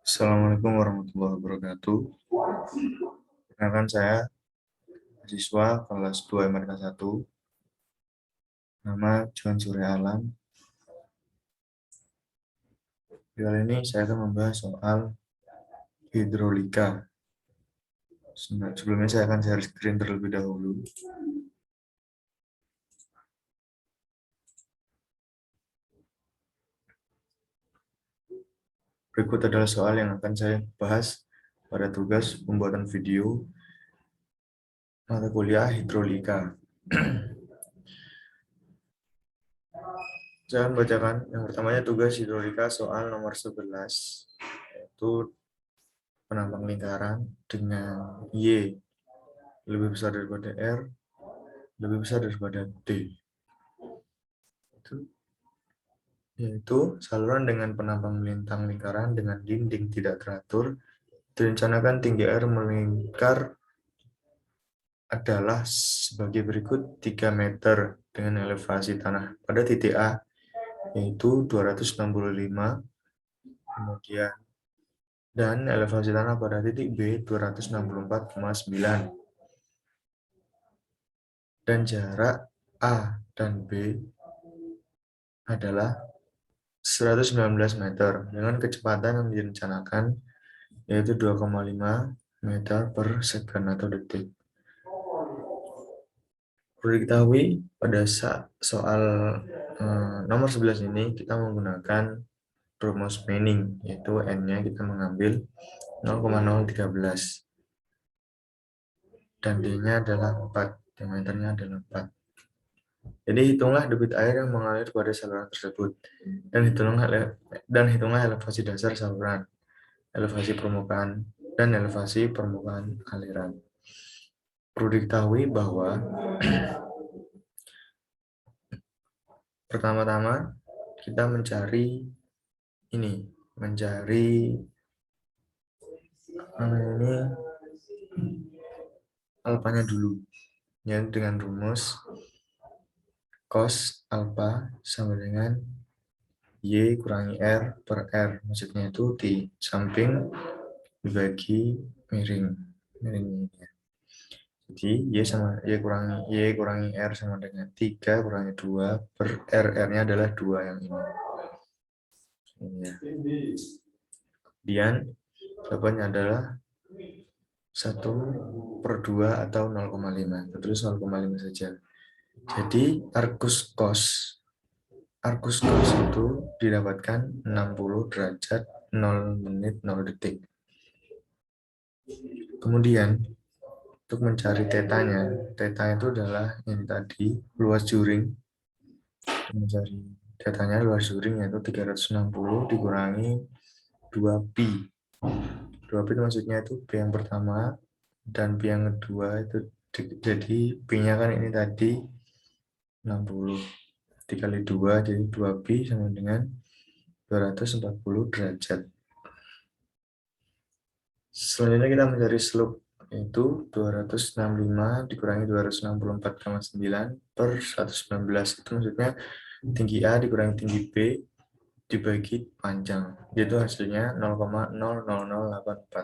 Assalamualaikum warahmatullahi wabarakatuh. Perkenalkan saya mahasiswa kelas 2 MRK 1. Nama John Surya Alam. Kali ini saya akan membahas soal hidrolika. Sebelumnya saya akan share screen terlebih dahulu. Berikut adalah soal yang akan saya bahas pada tugas pembuatan video mata kuliah hidrolika. Saya membacakan yang pertamanya tugas hidrolika soal nomor 11, yaitu penambang lingkaran dengan Y lebih besar daripada R, lebih besar daripada D. Yaitu saluran dengan penambang melintang lingkaran dengan dinding tidak teratur, direncanakan tinggi air melingkar adalah sebagai berikut: 3 meter dengan elevasi tanah pada titik A yaitu 265, kemudian dan elevasi tanah pada titik B 264,9, dan jarak A dan B adalah 119 meter dengan kecepatan yang direncanakan yaitu 2,5 meter per second atau detik. Perlu diketahui pada soal nomor 11 ini kita menggunakan rumus Manning, yaitu N-nya kita mengambil 0,013 dan D-nya adalah 4, diameternya adalah 4. Jadi hitunglah debit air yang mengalir pada saluran tersebut dan hitunglah elevasi dasar saluran, elevasi permukaan, dan elevasi permukaan aliran. Perlu diketahui bahwa pertama-tama kita mencari alfanya dulu, ya, dengan rumus cos alfa sama dengan Y kurangi R per R, maksudnya itu di samping dibagi miring ini. Jadi Y kurangi R sama dengan 3 kurangi 2 per R. R-nya adalah 2 yang ini. Ya. Kemudian jawabannya adalah 1/2 atau 0,5. Terus 0,5 saja. Jadi arcus cos itu didapatkan 60 derajat 0 menit 0 detik. Kemudian untuk mencari tetanya, teta itu adalah yang tadi luas juring. Mencari tetanya luas juring yaitu 360 dikurangi 2pi. 2pi itu maksudnya itu P yang pertama dan P yang kedua itu, jadi P-nya kan ini tadi 60 dikali 2 jadi 2pi sama dengan 240 derajat. Selanjutnya kita mencari slope, yaitu 265 dikurangi 264,9 per 119. Itu maksudnya tinggi A dikurangi tinggi B dibagi panjang. Itu hasilnya 0,00084.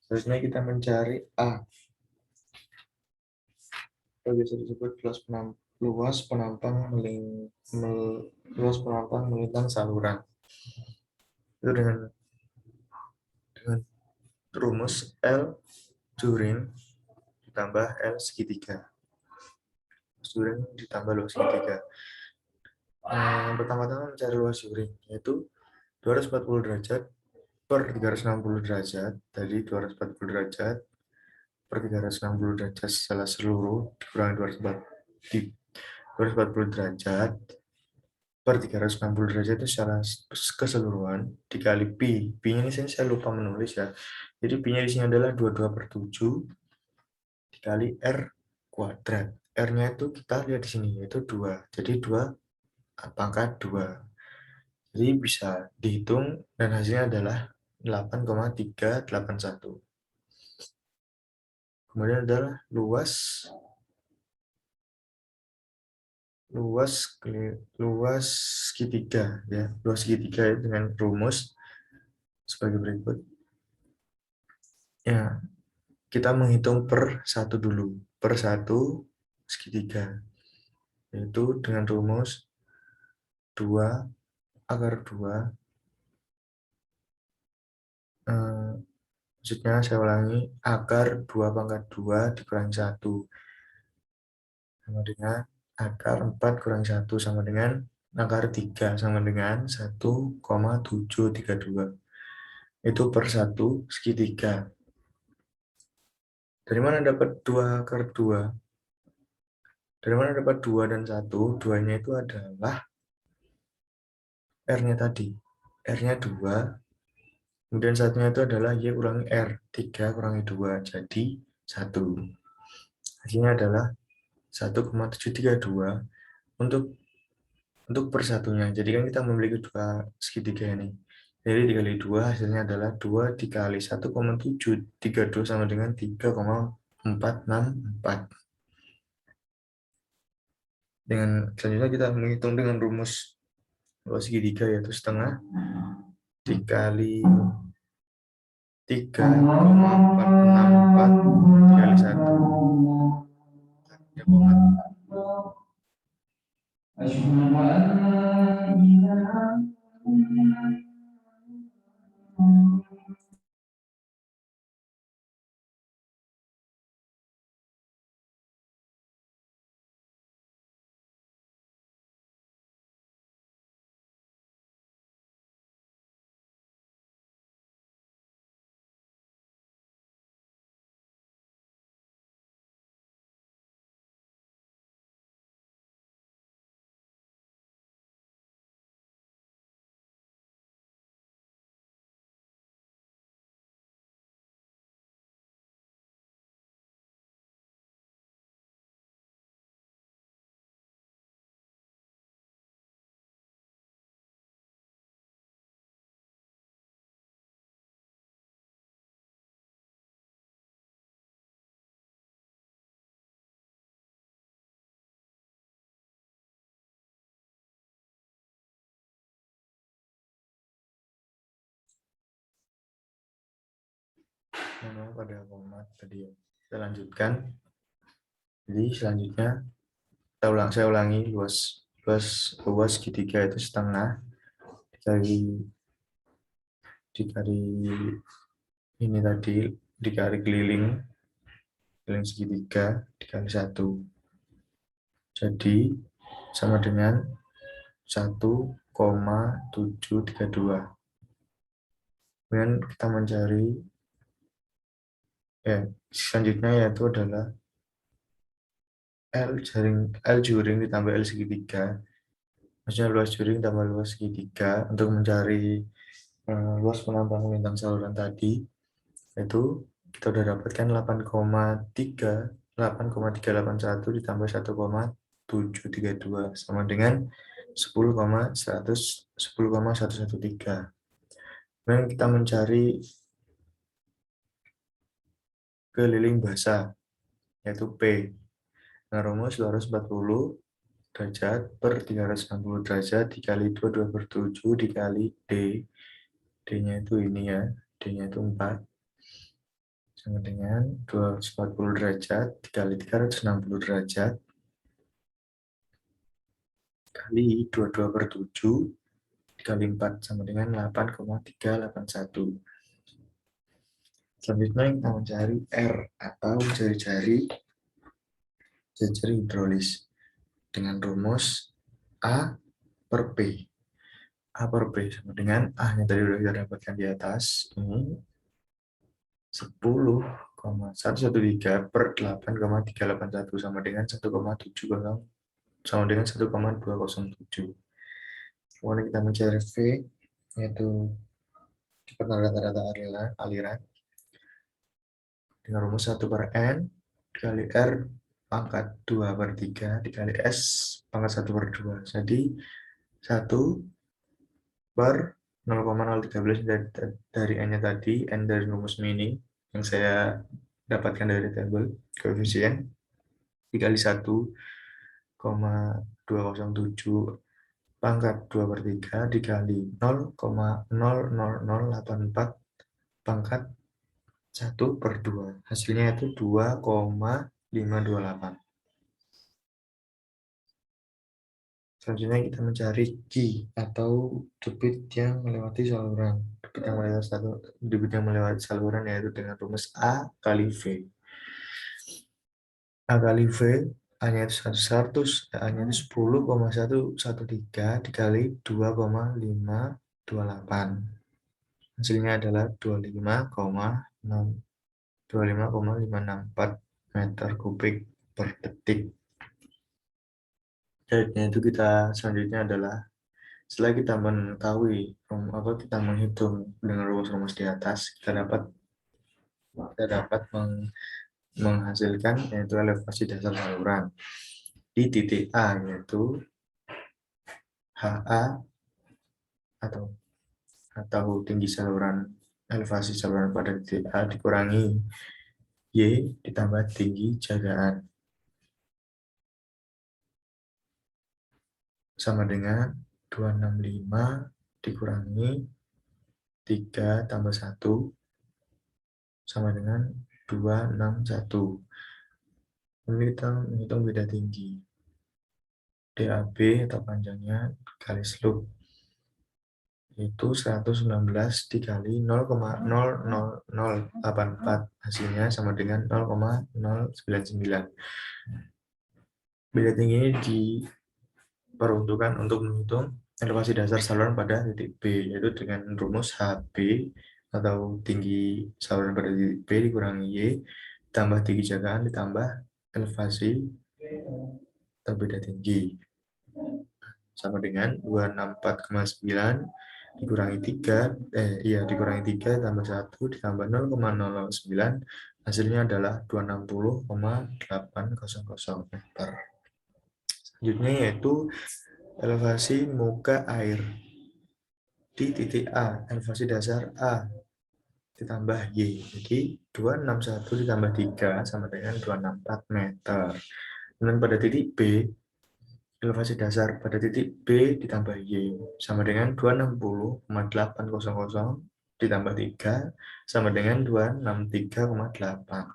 Selanjutnya kita mencari A. Atau biasa disebut luas penampang melintang saluran. Itu dengan rumus L juring ditambah L segitiga. Juring ditambah luas segitiga. Pertama-tama mencari luas juring, yaitu 240 derajat per 360 derajat. Tadi 240 derajat per 360 derajat secara seluruh dikurangi 240 derajat per 360 derajat itu secara keseluruhan dikali pi. Pi-nya ini saya lupa menulis ya. Jadi pi-nya di sini adalah 22/7 dikali R kuadrat. R-nya itu kita lihat di sini yaitu 2. Jadi 2 pangkat 2. Jadi bisa dihitung dan hasilnya adalah 8,381. Kemudian adalah luas segitiga, ya. Luas segitiga dengan rumus sebagai berikut. Ya, kita menghitung per satu dulu. Per satu segitiga. Yaitu dengan rumus 2 akar 2. Maksudnya saya ulangi, akar 2 pangkat 2 dikurangi 1 sama dengan akar 4 kurang 1 sama dengan akar 3 sama dengan 1,732. Itu per 1 segitiga. Dari mana dapat 2 akar 2? Dari mana dapat 2 dan 1? 2-nya itu adalah R-nya tadi. R-nya 2, kemudian satunya itu adalah Y kurangi R. 3 kurangi 2, jadi 1. Hasilnya adalah 1,732 untuk per satunya. Jadi kan kita memiliki dua segitiga ini. Jadi dikali 2 hasilnya adalah 2 dikali 1,732 sama dengan 3,464. Dengan selanjutnya kita menghitung dengan rumus luas segitiga, yaitu setengah dikali 3,464 dikali 1. Ya, pada format tadi ya. Kita lanjutkan. Jadi selanjutnya saya ulangi, luas segitiga itu setengah dikali ini tadi, dikali keliling segitiga dikali 1. Jadi sama dengan 1,732. Kemudian kita mencari selanjutnya, yaitu adalah L juring ditambah L segitiga. Maksudnya luas juring tambah luas segitiga untuk mencari luas penambang lintang saluran tadi, itu kita sudah dapatkan 8,381 ditambah 1,732 sama dengan 10,113. Kemudian kita mencari keliling basah, yaitu P. Nah, rumus 240 derajat per 360 derajat dikali 2 per 7 dikali D. D-nya itu ini ya, D-nya itu 4. Sama dengan 240 derajat dikali 360 derajat kali 22 per 7 dikali 4 sama dengan 8,381. Selanjutnya kita mencari R atau jari-jari hidrolis dengan rumus A per P. A per P sama dengan A yang tadi sudah kita dapatkan di atas, ini 10,113 per 8,381 sama dengan 1,70 sama dengan 1,207. Kemudian kita mencari V, yaitu kecepatan rata-rata aliran dengan rumus 1 per N dikali R pangkat 2 per 3 dikali S pangkat 1 per 2. Jadi 1 per 0,013 dari N-nya tadi, N dari rumus mini yang saya dapatkan dari tabel koefisien, dikali 1,207 pangkat 2/3 dikali 0,00084 pangkat 1/2. Hasilnya itu 2,528. Selanjutnya kita mencari Q atau debit yang melewati saluran. Debit yang melewati saluran yaitu dengan rumus A kali V. A kali V A-nya itu 100, A-nya itu 10,113 dikali 2,528. Hasilnya adalah 25,564 meter kubik per detik. Jadi itu selanjutnya adalah setelah kita mengetahui kita menghitung dengan rumus-rumus di atas, kita dapat menghasilkan yaitu elevasi dasar saluran di titik A, yaitu HA atau tinggi saluran, elevasi saluran pada titik A dikurangi Y ditambah tinggi jagaan sama dengan 265 dikurangi 3 tambah 1 sama dengan 261. Ini kita menghitung beda tinggi. DAB atau panjangnya kali slope itu 119 dikali 0,00084, hasilnya sama dengan 0,099. Beda tinggi ini diperuntukkan untuk menghitung elevasi dasar saluran pada titik B, yaitu dengan rumus HB atau tinggi saluran pada titik B dikurangi Y tambah tinggi jagaan ditambah elevasi atau beda tinggi sama dengan 264,9 dikurangi 3 tambah 1 ditambah 0,009, hasilnya adalah 260,800 meter. Selanjutnya yaitu elevasi muka air di titik A, elevasi dasar A ditambah Y. Jadi 261 ditambah 3 sama dengan 264 meter. Dan pada titik B, elevasi dasar pada titik B ditambah Y sama dengan 260,800 ditambah 3 sama dengan 263,8.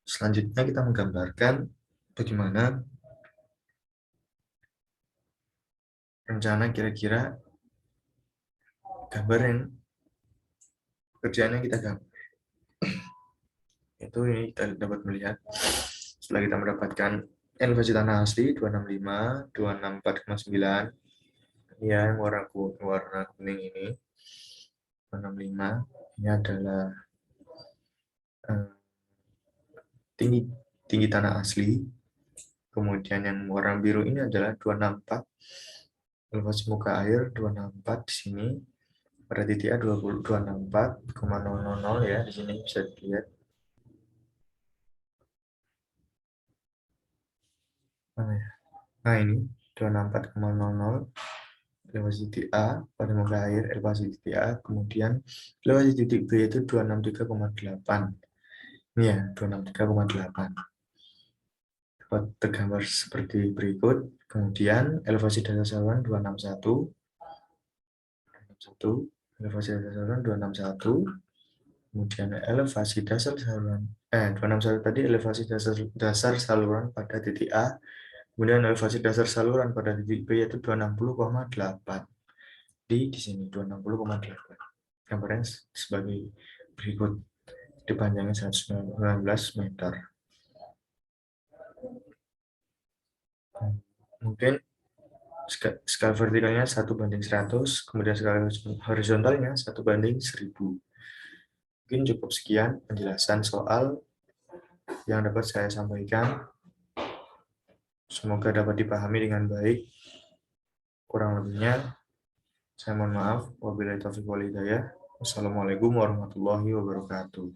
Selanjutnya kita menggambarkan bagaimana rencana kira-kira gambar yang pekerjaan yang kita gambar. Itu ini kita dapat melihat setelah kita mendapatkan elevasi tanah asli 265, 264,9, ya yang warna kuning ini 265, ini adalah tinggi tanah asli. Kemudian yang warna biru ini adalah 264, elevasi muka air 264 di sini. Pada titik A 264,000 ya, di sini bisa dilihat. Nah ini 264,000 elevasi titik A pada muka air, elevasi titik A, kemudian elevasi titik B itu 263,8. Ini ya, 263,8. Dapat tergambar seperti berikut. Kemudian elevasi dasar saluran 261, elevasi dasar saluran 261. Kemudian elevasi dasar saluran 261 tadi elevasi dasar saluran pada titik A. Kemudian elevasi dasar saluran pada titik B yaitu 260,8. Di sini 260,8. Gambarnya sebagai berikut. Di panjangnya 119 meter. Mungkin skala vertikalnya 1/100, kemudian skala horizontalnya 1/1000. Mungkin cukup sekian penjelasan soal yang dapat saya sampaikan. Semoga dapat dipahami dengan baik. Kurang lebihnya, saya mohon maaf. Wabillahi taufiq wal hidayah. Wassalamualaikum warahmatullahi wabarakatuh.